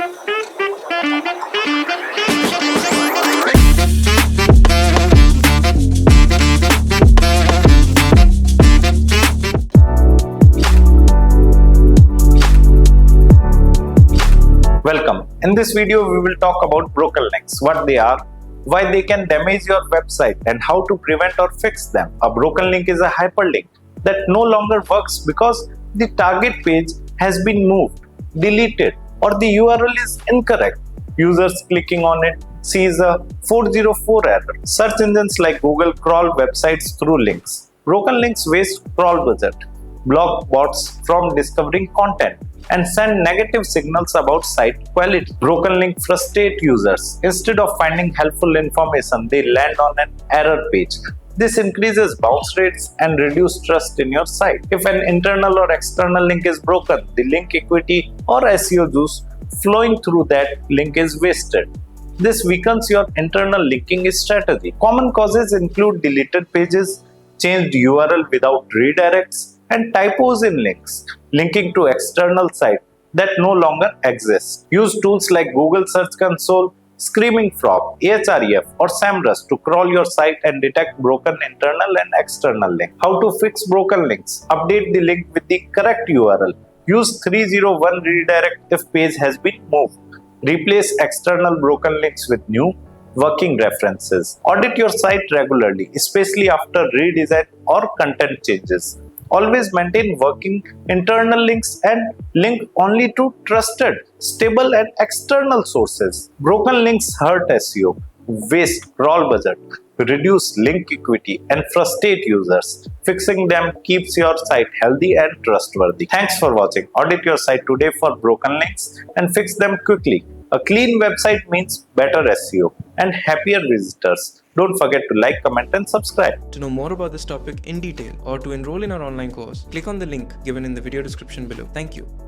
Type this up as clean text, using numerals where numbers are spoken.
Welcome. In this video, we will talk about broken links, what they are, why they can damage your website, and how to prevent or fix them. A broken link is a hyperlink that no longer works because the target page has been moved, deleted, or the URL is incorrect. Users clicking on it sees a 404 error. Search engines like Google crawl websites through links. Broken links waste crawl budget, block bots from discovering content, and send negative signals about site quality. Broken links frustrate users. Instead of finding helpful information, they land on an error page. This increases bounce rates and reduces trust in your site. If an internal or external link is broken, the link equity or SEO juice flowing through that link is wasted. This weakens your internal linking strategy. Common causes include deleted pages, changed URL without redirects, and typos in links, linking to external sites that no longer exist. Use tools like Google Search Console, Screaming Frog, Ahref, or SEMrush to crawl your site and detect broken internal and external links. How to fix broken links? Update the link with the correct URL. Use 301 redirect if page has been moved. Replace external broken links with new working references. Audit your site regularly, especially after redesign or content changes. Always maintain working internal links and link only to trusted, stable, and external sources. Broken links hurt SEO, waste crawl budget, reduce link equity, and frustrate users. Fixing them keeps your site healthy and trustworthy. Thanks for watching. Audit your site today for broken links and fix them quickly. A clean website means better SEO and happier visitors. Don't forget to like, comment, and subscribe. To know more about this topic in detail or to enroll in our online course, click on the link given in the video description below. Thank you.